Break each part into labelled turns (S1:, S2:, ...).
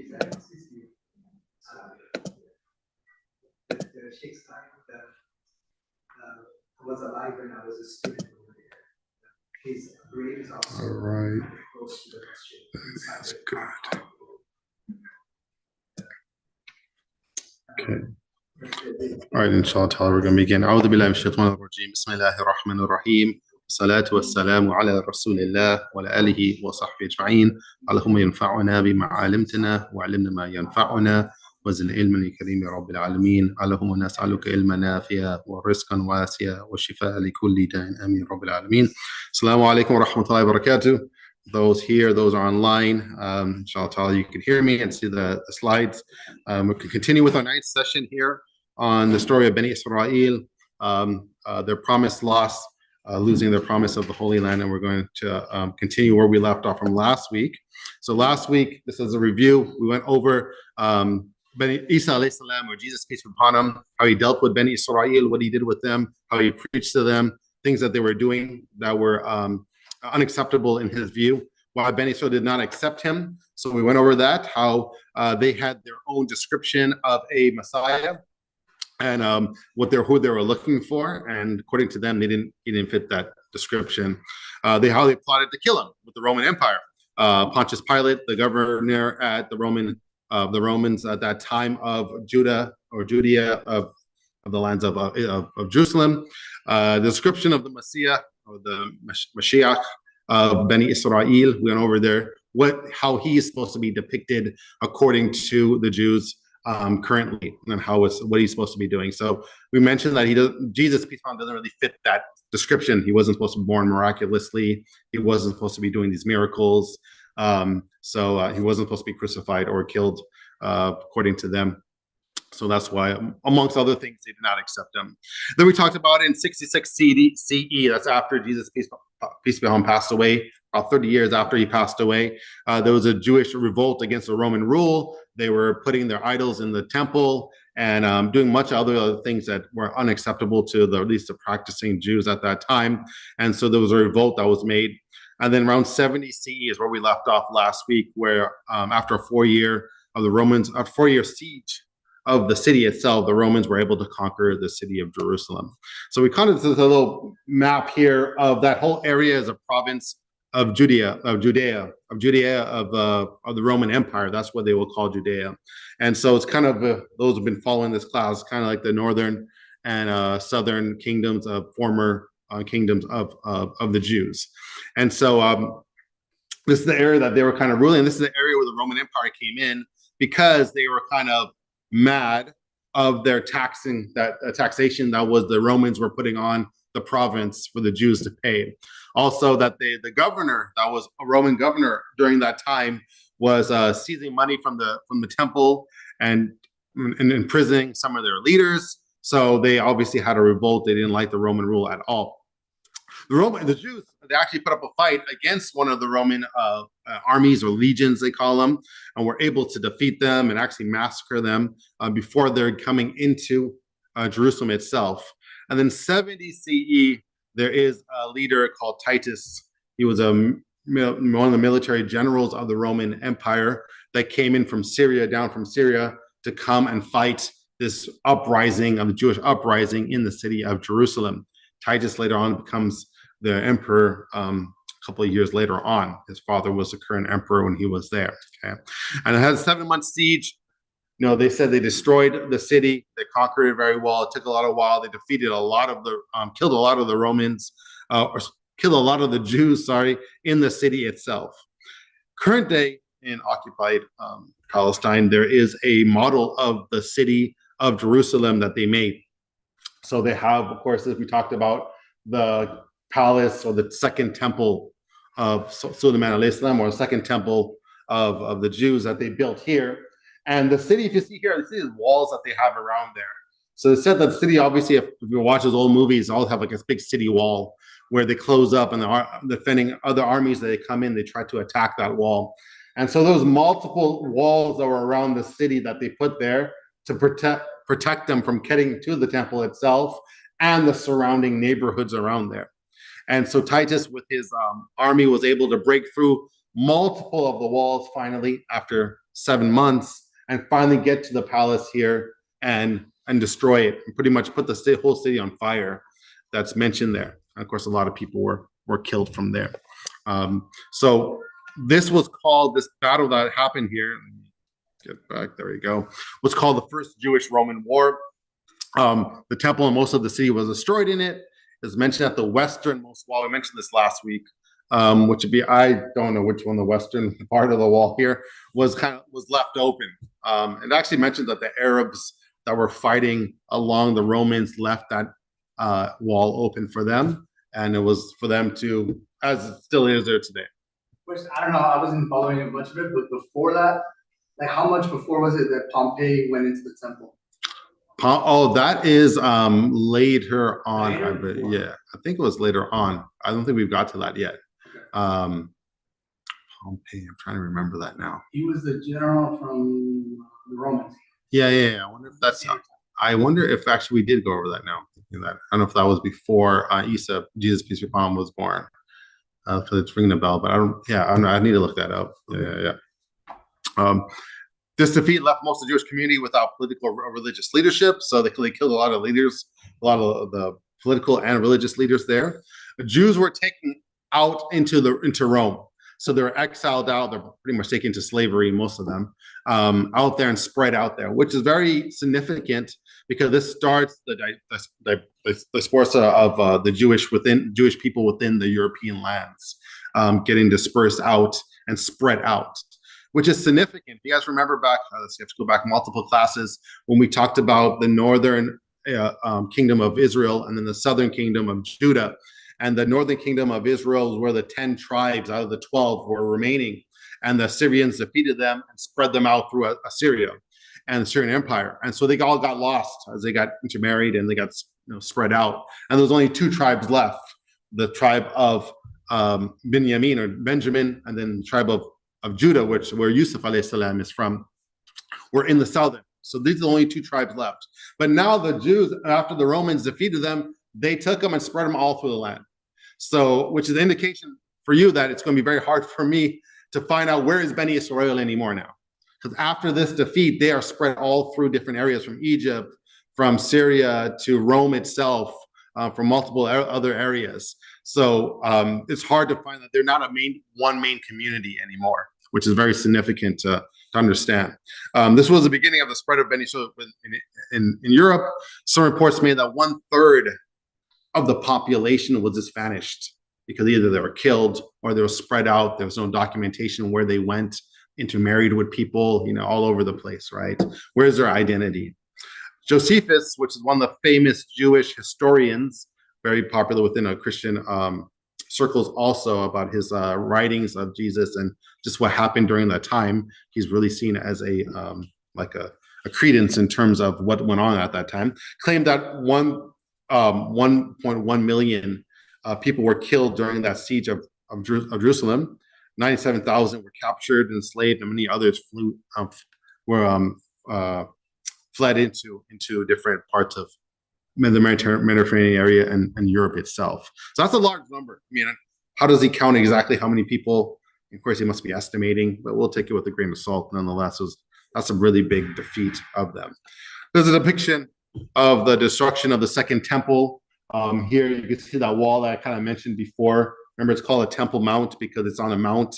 S1: the Sheikh's time that I was alive when I was a student over there. His grave is also
S2: right.
S1: close to the masjid.
S2: That's good. Okay. All right, inshallah, we're going to begin. أعوذ بالله من الشيطان الرجيم. بسم الله الرحمن الرحيم. الصلاة والسلام على رسول الله وعلى آله وصحبه أجمعين. اللهم ينفعنا بما علمتنا وعلمنا ما ينفعنا وزد علما يا كريم يا رب العالمين. اللهم نسألك علما نافعا ورزقا واسعا وشفاء لكل داء آمين رب العالمين. السلام عليكم ورحمة الله وبركاته. Those here, those are online. Inshallah, you can hear me and see the slides. We can continue with our ninth session here on the story of Bani Isra'il, their promised loss, losing their promise of the Holy Land, and we're going to continue where we left off from last week. So last week, this is a review. We went over Bani Isa alayhi salam, or Jesus peace be upon him, how he dealt with Bani Isra'il, what he did with them, how he preached to them, things that they were doing that were unacceptable in his view, why Bani Israel did not accept him. So we went over that, how they had their own description of a Messiah and who they were looking for, and according to them, he didn't fit that description. How they plotted to kill him with the Roman Empire. Pontius Pilate, the governor at the Romans at that time of Judea of the lands of Jerusalem. The description of the Messiah or the Mashiach of Bani Israel. We went over there how he is supposed to be depicted according to the Jews currently, and what he's supposed to be doing. So we mentioned that Jesus peace be upon him doesn't really fit that description. He wasn't supposed to be born miraculously. He wasn't supposed to be doing these miracles. So he wasn't supposed to be crucified or killed according to them. So that's why, amongst other things, they did not accept him. Then we talked about in 66 CE, that's after Jesus peace be upon him passed away, about 30 years after he passed away, there was a Jewish revolt against the Roman rule. They were putting their idols in the temple and doing much other things that were unacceptable to at least the practicing Jews at that time. And so there was a revolt that was made. And then around 70 CE is where we left off last week, where after a 4-year siege of the city itself, the Romans were able to conquer the city of Jerusalem. So we kind of did a little map here of that whole area as a province of Judea of the Roman Empire. That's what they will call Judea. And so it's kind of those who've been following this class, kind of like the northern and southern kingdoms of former kingdoms of the Jews. And so this is the area that they were kind of ruling. This is the area where the Roman Empire came in because they were kind of mad of their taxation that was the Romans were putting on the province for the Jews to pay. Also, that the governor that was a Roman governor during that time was seizing money from the temple and imprisoning some of their leaders. So they obviously had a revolt. They didn't like the Roman rule at all. The Jews, they actually put up a fight against one of the Roman armies or legions, they call them, and were able to defeat them and actually massacre them before they're coming into Jerusalem itself. And then 70 CE, there is a leader called Titus. He was one of the military generals of the Roman Empire that came in from Syria, to come and fight this uprising of the Jewish uprising in the city of Jerusalem. Titus later on becomes the emperor a couple of years later on. His father was the current emperor when he was there. Okay, and it had a 7-month siege. They said they destroyed the city. They conquered it very well. It took a lot of while. They defeated killed a lot of the Romans, or killed a lot of the Jews, in the city itself. Current day in occupied Palestine, there is a model of the city of Jerusalem that they made. So they have, of course, as we talked about, the palace or the second temple of Suleiman alayhi salam, or the second temple of the Jews that they built here. And the city, if you see here, the city walls that they have around there. So it said that the city, obviously, if you watch those old movies, all have like a big city wall where they close up and they're defending other armies that they come in, they try to attack that wall. And so those multiple walls that were around the city that they put there to protect them from getting to the temple itself and the surrounding neighborhoods around there. And so Titus, with his army, was able to break through multiple of the walls finally after 7 months, and finally get to the palace here and destroy it and pretty much put the whole city on fire. That's mentioned there. And of course, a lot of people were killed from there. So this was called, this battle that happened here, let me get back, there we go, was called the First Jewish-Roman War. The temple and most of the city was destroyed in it. It's mentioned at the westernmost wall. We mentioned this last week, which would be, I don't know which one, the western part of the wall here was left open. It actually mentioned that the Arabs that were fighting along the Romans left that wall open for them, and it was for them to, as it still is there today.
S1: Which, I don't know, I wasn't following much of it, but before that, like how much before was it that Pompey went into the temple?
S2: Oh, that is later on.
S1: Later?
S2: Yeah, I think it was later on. I don't think we've got to that yet.
S1: Okay.
S2: Pompey, I'm trying to remember that now.
S1: He was the general from the Romans.
S2: Yeah. I wonder if that's. I wonder if actually we did go over that now. I don't know if that was before Isa, Jesus peace be upon him, was born. So it's ringing a bell, but I don't. Yeah, I need to look that up. Yeah. This defeat left most of the Jewish community without political or religious leadership, so they killed a lot of leaders, a lot of the political and religious leaders there. The Jews were taken out into Rome, so they were exiled out. They're pretty much taken to slavery, most of them, out there and spread out there, which is very significant because this starts the diaspora of the Jewish people within the European lands, getting dispersed out and spread out, which is significant. You guys remember back, let's have to go back multiple classes, when we talked about the northern kingdom of Israel and then the southern kingdom of Judah. And the northern kingdom of Israel is where the 10 tribes out of the 12 were remaining. And the Assyrians defeated them and spread them out through Assyria and the Syrian Empire. And so they all got lost as they got intermarried and they got spread out. And there was only 2 tribes left, the tribe of Benjamin, and then the tribe of Judah, where Yusuf alayhi salam is from, were in the southern. So these are the only 2 tribes left. But now the Jews, after the Romans defeated them, they took them and spread them all through the land. So, which is an indication for you that it's going to be very hard for me to find out where is Bani Isra'il anymore now. Because after this defeat, they are spread all through different areas, from Egypt, from Syria to Rome itself, from multiple other areas. So it's hard to find that they're not one main community anymore, which is very significant to understand. This was the beginning of the spread of Bani Isra'il in Europe. Some reports made that 1/3 of the population was just vanished because either they were killed or they were spread out. There was no documentation where they went, intermarried with people, all over the place, right? Where's their identity? Josephus, which is one of the famous Jewish historians, very popular within Christian circles also, about his writings of Jesus and just what happened during that time. He's really seen as a credence in terms of what went on at that time. Claimed that 1.1 million people were killed during that siege of Jerusalem. 97,000 were captured, enslaved, and many others fled into different parts of the Mediterranean area and Europe itself. So that's a large number. I mean, how does he count exactly how many people? Of course, he must be estimating, but we'll take it with a grain of salt nonetheless. That's a really big defeat of them. There's a depiction of the destruction of the Second Temple. Here you can see that wall that I kind of mentioned before. Remember, it's called a Temple Mount because it's on a mount.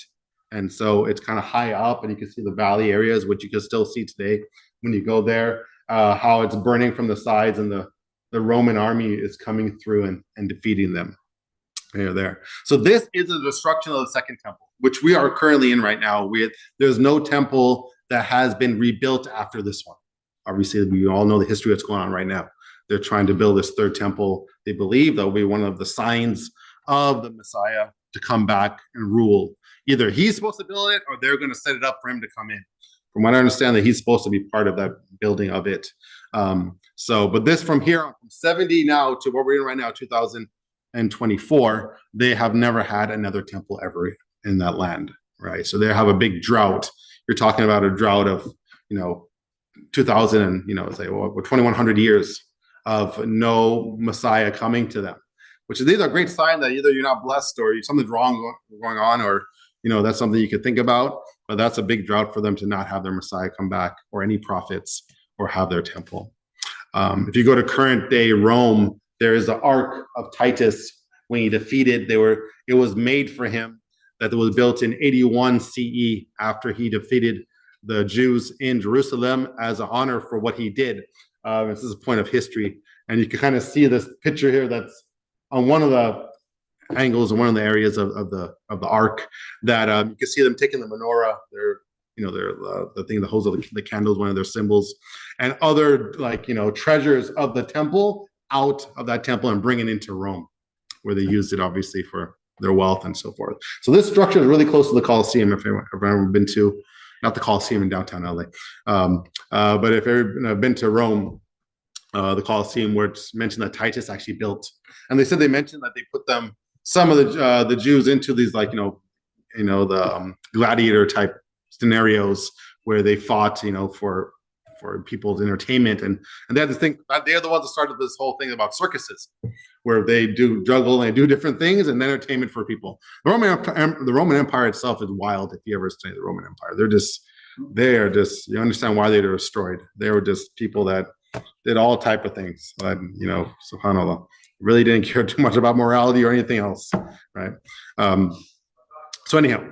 S2: And so it's kind of high up, and you can see the valley areas, which you can still see today when you go there, how it's burning from the sides, and the Roman army is coming through and defeating them. There. So this is the destruction of the Second Temple, which we are currently in right now. There's no temple that has been rebuilt after this one. Obviously, we all know the history that's going on right now. They're trying to build this third temple. They believe that will be one of the signs of the Messiah to come back and rule. Either he's supposed to build it or they're going to set it up for him to come in. From what I understand, that he's supposed to be part of that building of it. But this from here on, from 70 now to where we're in right now, 2024, they have never had another temple ever in that land, right? So they have a big drought. You're talking about a drought of, 2000 and, say, 2100 years of no Messiah coming to them, which is either a great sign that either you're not blessed or something's wrong going on, or, that's something you could think about. but that's a big drought for them to not have their Messiah come back or any prophets or have their temple. If you go to current day Rome, there is the Ark of Titus. When he defeated, it was made for him, that it was built in 81 CE after he defeated the Jews in Jerusalem as an honor for what he did. This is a point of history. And you can kind of see this picture here that's on one of the angles in one of the areas of the ark, that you can see them taking the menorah, the thing that holds the candles, one of their symbols, and other treasures of the temple out of that temple and bring it into Rome, where they used it obviously for their wealth and so forth. So this structure is really close to the Colosseum, if you've ever been to, not the Colosseum in downtown LA, but if you've ever been to Rome, the Colosseum, where it's mentioned that Titus actually built. And they said they mentioned that they put some of the Jews into these the gladiator type scenarios where they fought for people's entertainment, and they had this thing. They're the ones that started this whole thing about circuses, where they do juggle and they do different things and entertainment for people. The Roman Empire itself is wild. If you ever study the Roman Empire, they are just you understand why they were destroyed. They were just people that did all type of things. SubhanAllah, really didn't care too much about morality or anything else, right? So anyhow,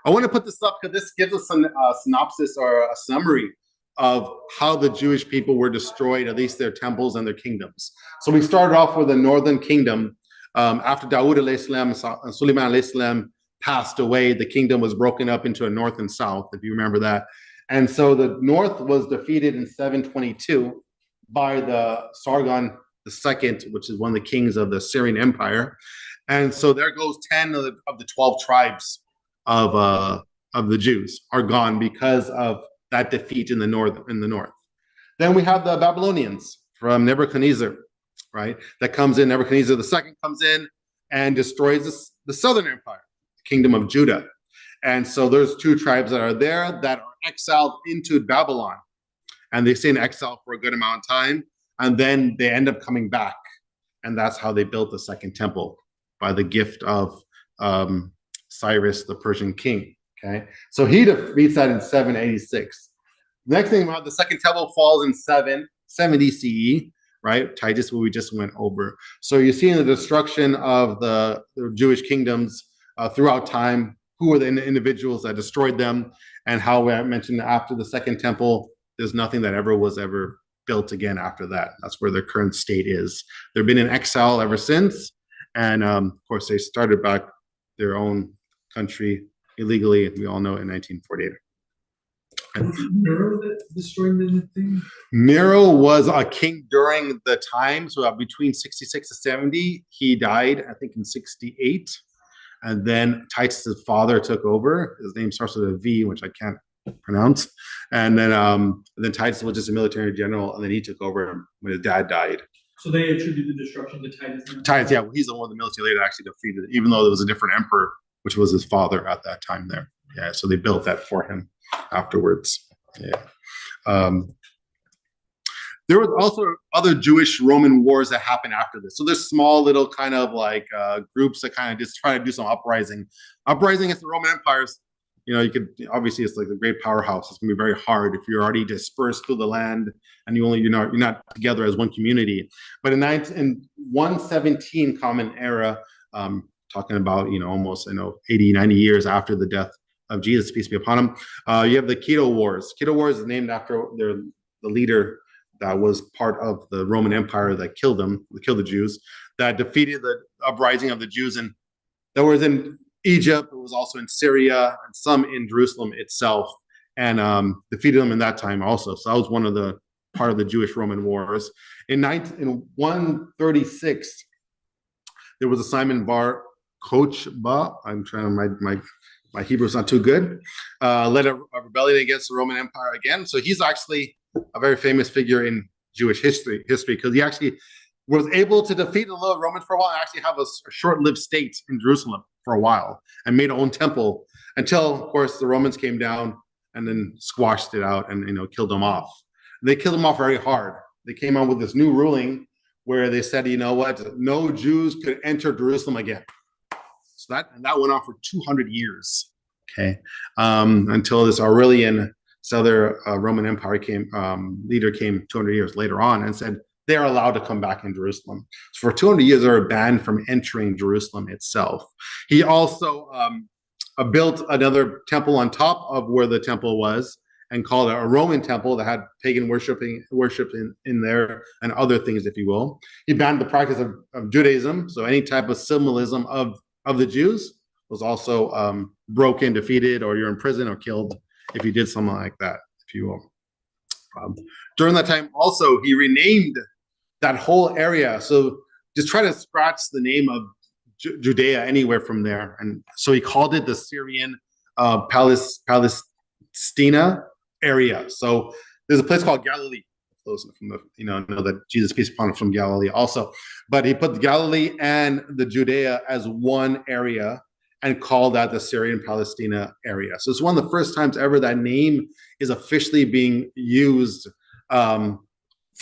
S2: I want to put this up because this gives us a synopsis or a summary of how the Jewish people were destroyed, at least their temples and their kingdoms. So we started off with the northern kingdom. After Dawood alayhi salam and Sulaiman alayhi salam passed away, the kingdom was broken up into a north and south, if you remember that. And so the north was defeated in 722 by the Sargon II, which is one of the kings of the Syrian Empire. And so there goes 10 of the 12 tribes of the Jews are gone because of that defeat in the north. Then we have the Babylonians from Nebuchadnezzar, right? That comes in. Nebuchadnezzar II comes in and destroys the southern empire, the kingdom of Judah. And so there's 2 tribes that are there that are exiled into Babylon, and they stay in exile for a good amount of time, and then they end up coming back, and that's how they built the second temple, by the gift of Cyrus, the Persian king. Okay, so he defeats that in 786. Next thing about the second temple falls in 770 CE, right? Titus, what we just went over. So you're seeing the destruction of the Jewish kingdoms throughout time. Who were the individuals that destroyed them, and how I mentioned after the second temple, there's nothing that was ever built again after that. That's where their current state is. They've been in exile ever since, and of course they started back their own country illegally, we all know, in 1948.
S1: Was it Nero that destroyed the thing?
S2: Nero was a king during the time, so between 66 to 70. He died, I think, in 68. And then Titus's father took over. His name starts with a V, which I can't pronounce. And then Titus was just a military general, and then he took over when his dad died.
S1: So they attribute the destruction to Titus?
S2: Titus, yeah, well, he's the one the military leader actually defeated, even though there was a different emperor, which was his father at that time there. Yeah, so they built that for him afterwards. Yeah. There was also other Jewish Roman wars that happened after this. So there's small little kind of groups that kind of just try to do some uprising against the Roman empires. You could obviously, it's like a great powerhouse. It's gonna be very hard if you're already dispersed through the land and you're not together as one community. But in 117 Common Era, talking about almost 80, 90 years after the death of Jesus, peace be upon him, you have the Keto Wars. Keto Wars is named after the leader that was part of the Roman Empire that killed the Jews, that defeated the uprising of the Jews. And that was in Egypt, it was also in Syria, and some in Jerusalem itself, and defeated them in that time also. So that was one of the part of the Jewish Roman wars. In 136, there was a Simon Bar Kochba. I'm trying to, my Hebrew's not too good. Led a rebellion against the Roman Empire again. So he's actually a very famous figure in Jewish history because he actually was able to defeat the little Romans for a while and actually have a short-lived state in Jerusalem for a while and made a own temple until, of course, the Romans came down and then squashed it out and killed them off. And they killed them off very hard. They came out with this new ruling where they said, you know what, no Jews could enter Jerusalem again. So that went on for 200 years. Okay, until this Aurelian Southern Roman Empire leader came 200 years later on and said they're allowed to come back in Jerusalem. So for 200 years, they were banned from entering Jerusalem itself. He also built another temple on top of where the temple was and called it a Roman temple that had pagan worship in there and other things, if you will. He banned the practice of Judaism, so any type of symbolism of the Jews was also broken, defeated, or you're in prison or killed if you did something like that, if you will. During that time, also, he renamed that whole area. So just try to scratch the name of Judea anywhere from there. And so he called it the Syrian Palestina area. So there's a place called Galilee. Those from the, know that Jesus, peace upon him, from Galilee also. But he put Galilee and the Judea as one area and called that the Syrian Palestina area. So it's one of the first times ever that name is officially being used for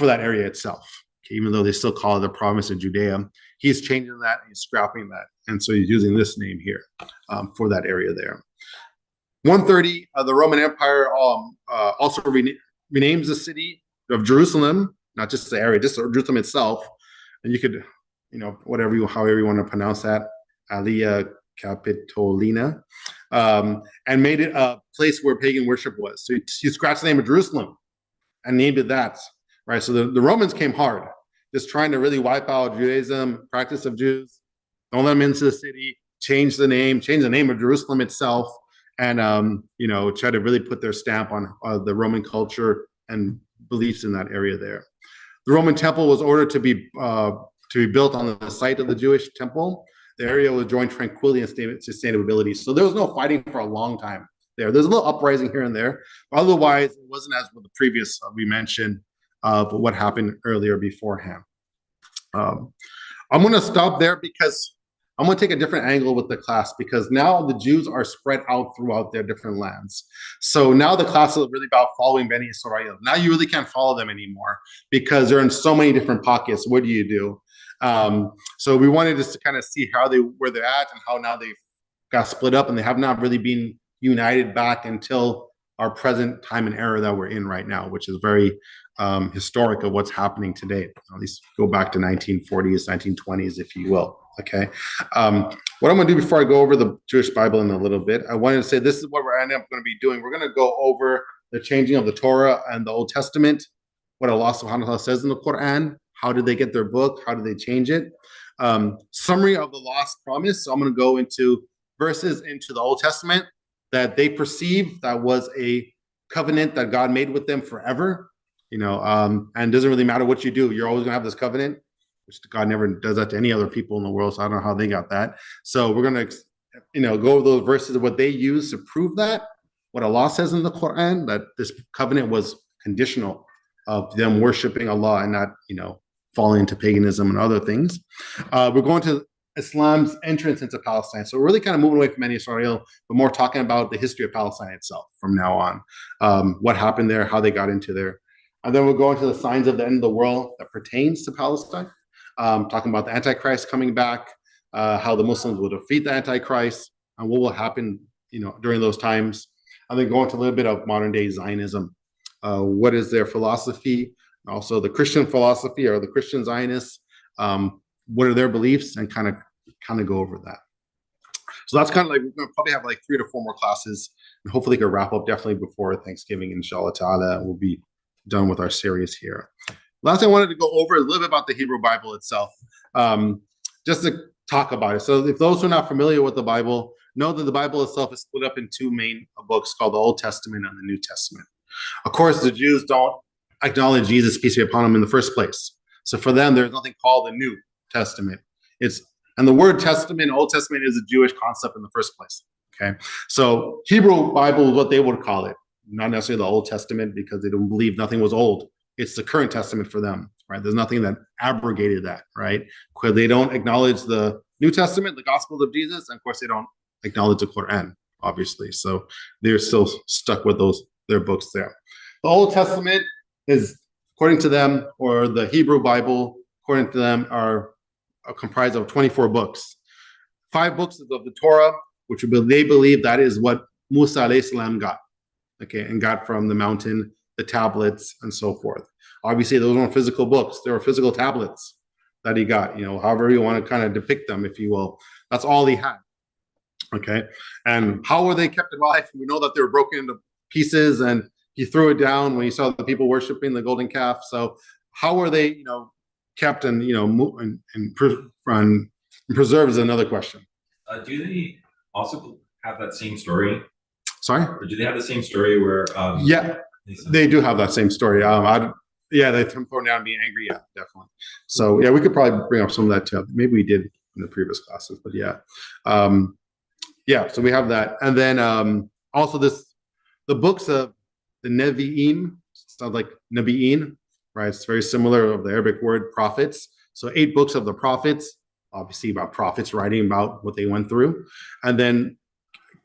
S2: that area itself. Okay, even though they still call it the province of Judea, he's changing that, he's scrapping that. And so he's using this name here for that area there. 130, the Roman Empire also renames the city of Jerusalem, not just the area, just Jerusalem itself. And you could, however you want to pronounce that, Alia Capitolina, and made it a place where pagan worship was. So he scratched the name of Jerusalem and named it that, right? So the Romans came hard, just trying to really wipe out Judaism, practice of Jews, don't let them into the city, change the name of Jerusalem itself, and try to really put their stamp on the Roman culture and beliefs in that area there. The Roman temple was ordered to be built on the site of the Jewish temple. The area was enjoying tranquility and sustainability. So there was no fighting for a long time there. There's a little uprising here and there. But otherwise, it wasn't as with the previous we mentioned of what happened earlier beforehand. I'm going to stop there because I'm going to take a different angle with the class, because now the Jews are spread out throughout their different lands. So now the class is really about following Bani Isra'il. Now you really can't follow them anymore because they're in so many different pockets. What do you do? So we wanted just to kind of see where they're at and how now they've got split up, and they have not really been united back until our present time and era that we're in right now, which is very historic of what's happening today. At least go back to 1940s, 1920s, if you will. Okay. What I'm going to do before I go over the Jewish Bible in a little bit, I wanted to say this is what we're going to be doing. We're going to go over the changing of the Torah and the Old Testament, what Allah subhanahu wa ta'ala says in the Quran. How did they get their book? How did they change it? Summary of the lost promise. So I'm going to go into verses into the Old Testament that they perceive that was a covenant that God made with them forever. And it doesn't really matter what you do. You're always going to have this covenant, which God never does that to any other people in the world. So I don't know how they got that. So we're going to, go over those verses of what they use to prove that, what Allah says in the Quran, that this covenant was conditional of them worshiping Allah and not, falling into paganism and other things. We're going to Islam's entrance into Palestine. So we're really kind of moving away from Bani Isra'il, but more talking about the history of Palestine itself from now on, what happened there, how they got into there. And then we'll go into the signs of the end of the world that pertains to Palestine, talking about the Antichrist coming back, how the Muslims will defeat the Antichrist, and what will happen, during those times. And then go into a little bit of modern day Zionism. What is their philosophy? Also the Christian philosophy or the Christian Zionists, what are their beliefs, and kind of go over that. So that's kind of like, we're going to probably have like 3 to 4 more classes, and hopefully we can wrap up definitely before Thanksgiving, inshallah ta'ala. We'll be done with our series here. Last thing I wanted to go over is a little bit about the Hebrew Bible itself, just to talk about it. So if those who are not familiar with the Bible, know that the Bible itself is split up in 2 main books called the Old Testament and the New Testament. Of course, the Jews don't acknowledge Jesus, peace be upon him, in the first place. So for them, there's nothing called the New Testament. And the word testament, Old Testament, is a Jewish concept in the first place. Okay, so Hebrew Bible is what they would call it, not necessarily the Old Testament, because they don't believe nothing was old. It's the current testament for them, right? There's nothing that abrogated that, right? Because they don't acknowledge the New Testament, the Gospels of Jesus, and of course they don't acknowledge the Quran, obviously. So they're still stuck with their books there. The Old Testament is, according to them, or the Hebrew Bible, according to them, are comprised of 24 books. 5 books of the Torah, which they believe that is what Musa alayhi salam got, okay, and got from the mountain, the tablets and so forth. Obviously, those weren't physical books; they were physical tablets that he got. However you want to kind of depict them, if you will. That's all he had. Okay, and how were they kept alive? We know that they were broken into pieces, and he threw it down when he saw the people worshiping the golden calf. So, how were they, kept and preserved is another question.
S3: Do they also have that same story?
S2: Sorry?
S3: Or do they have the same story where?
S2: Yeah, they do have that same story. They throw down and be angry. Yeah, definitely. So yeah, we could probably bring up some of that too. Maybe we did in the previous classes, but yeah. So we have that. And then also the books of the Nevi'im, sounds like Nabi'in, right? It's very similar of the Arabic word prophets. So 8 books of the prophets, obviously about prophets writing about what they went through. And then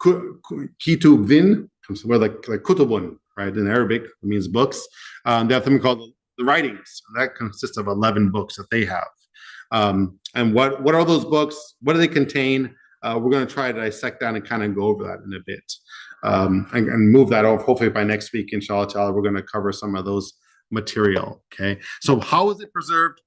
S2: Kitubin, comes from like kutubun, right? In Arabic, it means books. They have something called the writings. That consists of 11 books that they have. And what are those books? What do they contain? We're going to try to dissect that and kind of go over that in a bit, and move that over. Hopefully by next week, inshallah ta'ala, we're going to cover some of those material. Okay. So how is it preserved?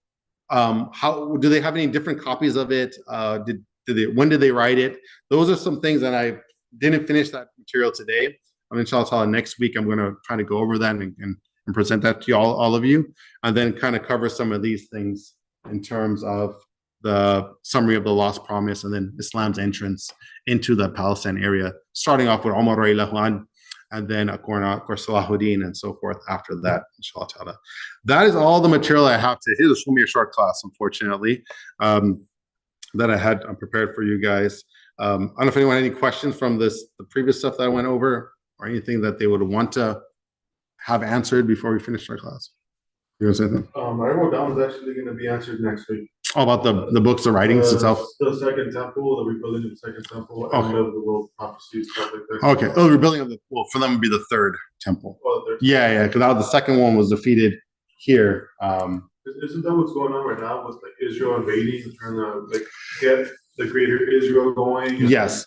S2: How do they have any different copies of it? When did they write it? Those are some things that I didn't finish that material today. Inshallah ta'ala, next week I'm going to try to go over that and present that to all of you, and then kind of cover some of these things in terms of the summary of the lost promise and then Islam's entrance into the Palestine area, starting off with Umar radiallahu anhu, and then of course Salahuddin and so forth after that, inshallah ta'ala. That is all the material I have to. This will be a short class, unfortunately, that I had prepared for you guys. I don't know if anyone had any questions from the previous stuff that I went over, or anything that they would want to have answered before we finish our class. You want to say anything?
S4: I wrote down is actually going to be answered next week.
S2: All about the books, the writings itself?
S4: The second temple, the rebuilding of the second temple,
S2: okay.
S4: And the world prophecy, stuff like that.
S2: Okay. Oh, the rebuilding of for them would be the third temple.
S4: Oh, the third
S2: yeah, because the second one was defeated here.
S4: Isn't that what's going on right now with Israel invading, trying to get the greater Israel going?
S2: Yes,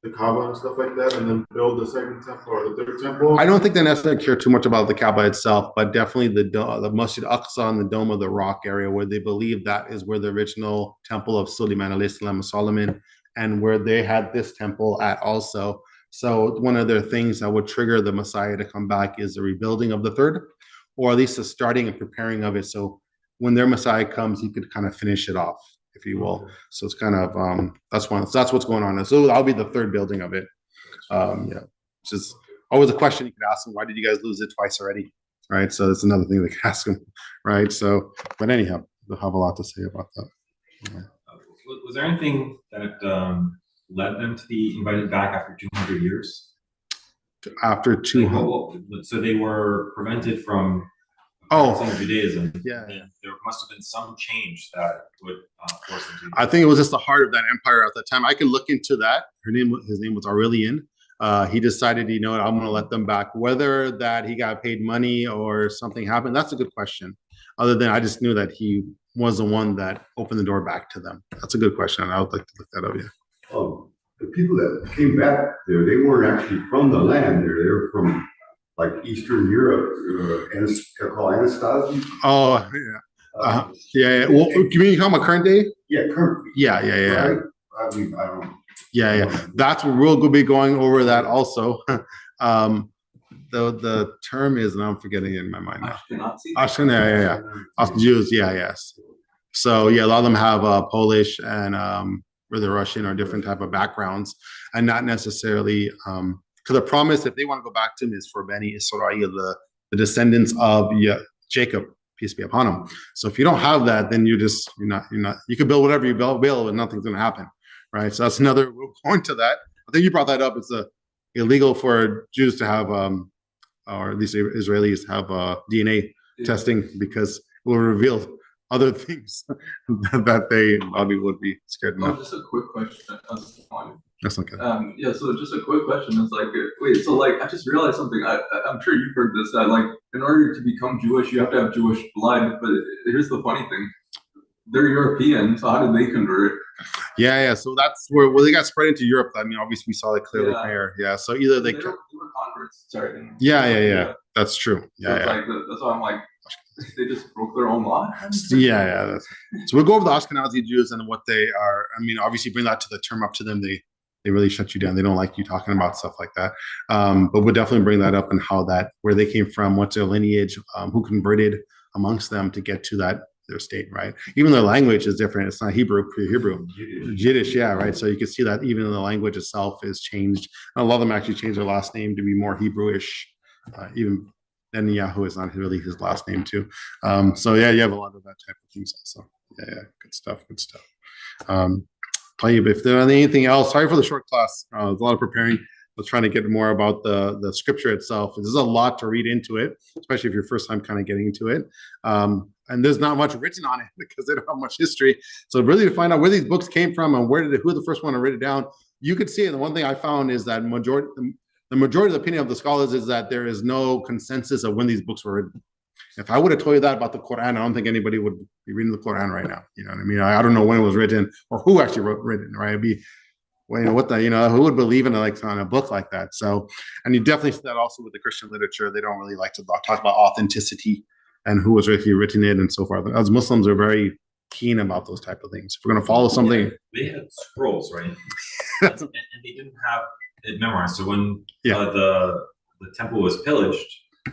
S4: The Kaaba and stuff like that, and then build the second temple or the third temple?
S2: I don't think they necessarily care too much about the Kaaba itself, but definitely the Masjid Aqsa and the Dome of the Rock area, where they believe that is where the original temple of Sulaiman alayhi salam, Solomon, and where they had this temple at also. So one of their things that would trigger the Messiah to come back is the rebuilding of the third, or at least the starting and preparing of it. So when their Messiah comes, he could kind of finish it off, if you will. So it's kind of that's what's going on. So that'll be the third building of it. Which is always a question you could ask them. Why did you guys lose it twice already? Right. So that's another thing they can ask them. Right. So, but anyhow, they'll have a lot to say about that. Yeah.
S3: Was there anything that led them to be invited back after 200 years?
S2: After 200.
S3: So they were prevented from Judaism.
S2: Yeah.
S3: There must have been some change that would force them to.
S2: I think it was just the heart of that empire at the time. I can look into that. His name was Aurelian. He decided, I'm going to let them back. Whether that he got paid money or something happened, that's a good question. Other than I just knew that he was the one that opened the door back to them. That's a good question. I would like to look that up. Yeah.
S5: The people that came back there, they weren't actually from the land there. They were from like Eastern Europe, called Anastasia.
S2: Oh, yeah. Yeah. Well, you mean you talking about current day?
S5: Yeah, current.
S2: Yeah.
S5: Right? I mean, I don't.
S2: Yeah. That's what we'll be going over that also. The term is, and I'm forgetting it in my mind now. Ashkenazi, Jews. Yes. So a lot of them have Polish and whether Russian or different type of backgrounds, and not necessarily because the promise, if they want to go back to him, is for Bani Isra'il, the descendants of Jacob, peace be upon him. So if you don't have that, then you're not. You can build whatever you build, and nothing's going to happen, right? So that's another point to that. I think you brought that up. It's illegal for Jews to have, or at least Israelis have DNA testing, because it will reveal other things that they probably would be scared of.
S6: Just a quick question.
S2: That's okay.
S6: So just a quick question is I just realized something. I'm sure you've heard this, that in order to become Jewish, you have to have Jewish blood. But here's the funny thing. they're European, so how did they convert?
S2: Yeah. So that's where they got spread into Europe. I mean, obviously we saw that clearly
S6: Yeah.
S2: here. Yeah. So either they.
S6: They were converts. Sorry.
S2: Yeah. That's true.
S6: So
S2: Yeah.
S6: it's like that's why I'm like, they just broke their own law.
S2: Yeah. So we'll go over the Ashkenazi Jews and what they are. I mean, obviously, bring that to the term up to them. They really shut you down. They don't like you talking about stuff like that. But we'll definitely bring that up and how that, where they came from, what's their lineage, who converted amongst them to get to their state, right? Even their language is different. It's not Hebrew, pre-Hebrew, Yiddish, yeah, right. So you can see that even in the language itself is changed. And a lot of them actually changed their last name to be more Hebrewish. Even Netanyahu is not really his last name too. So yeah, you have a lot of that type of things also. Yeah, good stuff. If there's anything else, sorry for the short class. There's a lot of preparing. I was trying to get more about the scripture itself. There's a lot to read into it, especially if you're first time kind of getting into it. And there's not much written on it because they don't have much history. So really to find out where these books came from and who the first one to write it down, you could see it. And the one thing I found is that the majority of the opinion of the scholars is that there is no consensus of when these books were written. If I would have told you that about the Quran, I don't think anybody would be reading the Quran right now. You know what I mean? I don't know when it was written or who actually written, right? It'd be, well, who would believe in on a book like that? So, and you definitely see that also with the Christian literature. They don't really like to talk about authenticity and who was actually written it and so forth. As Muslims are very keen about those type of things. If we're going to follow something.
S3: They had scrolls, right? and they didn't have it memorized. So when the temple was pillaged,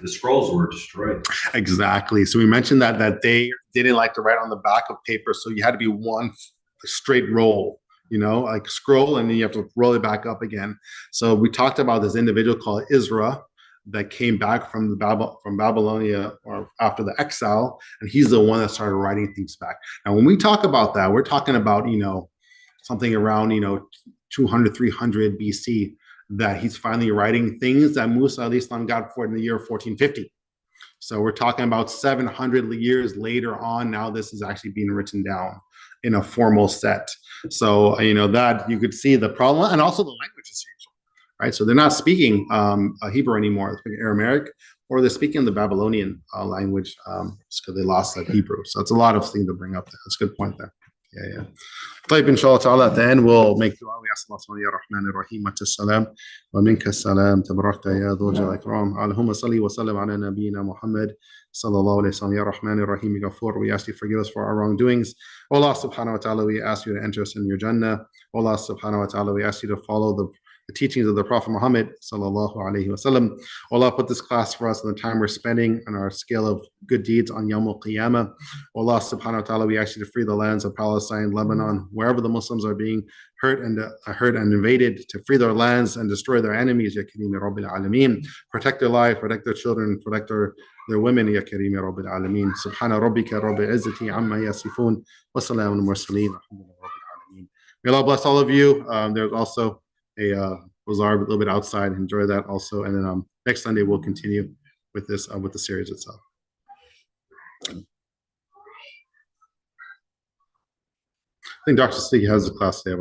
S3: the scrolls were destroyed.
S2: Exactly. So we mentioned that they didn't like to write on the back of paper. So you had to be one straight roll, like scroll, and then you have to roll it back up again. So we talked about this individual called Ezra that came back from Babylonia or after the exile. And he's the one that started writing things back. Now, when we talk about that, we're talking about, something around, 200, 300 BC. That he's finally writing things that Musa alayhi salam got for in the year 1450. So we're talking about 700 years later on. Now this is actually being written down in a formal set. So, that you could see the problem, and also the language is changing, right? So they're not speaking Hebrew anymore. They're speaking Aramaic, or they're speaking the Babylonian language because they lost that Hebrew. So it's a lot of things to bring up there. That's a good point there. Yeah. طيب إن شاء الله تعالى at the end we'll make dua. We ask Allah يا الرحمن الرحيم السلام ومنك السلام تباركت يا ذو الجلال والإكرام اللهم صل وسلم على نبينا محمد صلى الله عليه وسلم يا الرحمن الرحيم غفور. We ask you to forgive us for our wrongdoings. Allah subhanahu wa ta'ala, we ask you to enter us in your Jannah. Allah subhanahu wa ta'ala, we ask you to follow the teachings of the Prophet Muhammad sallallahu alaihi wasallam. Allah, put this class for us in the time we're spending on our scale of good deeds on Yawm al-Qiyamah. Allah subhanahu wa ta'ala, we ask you to free the lands of Palestine, Lebanon, wherever the Muslims are being hurt and invaded, to free their lands and destroy their enemies. Ya Kareem Ya Rabbil Alameen. Protect their life, protect their children, protect their women. Ya Kareem Ya Rabbil Alameen. Subhana Rabbika Rabbil Izzati Amma Yasifun. Wa Salamun Mursaleen. May Allah bless all of you. There's also a bazaar a little bit outside. Enjoy that also. And then next Sunday we'll continue with this with the series itself. I think Dr. Stiggy has a class today.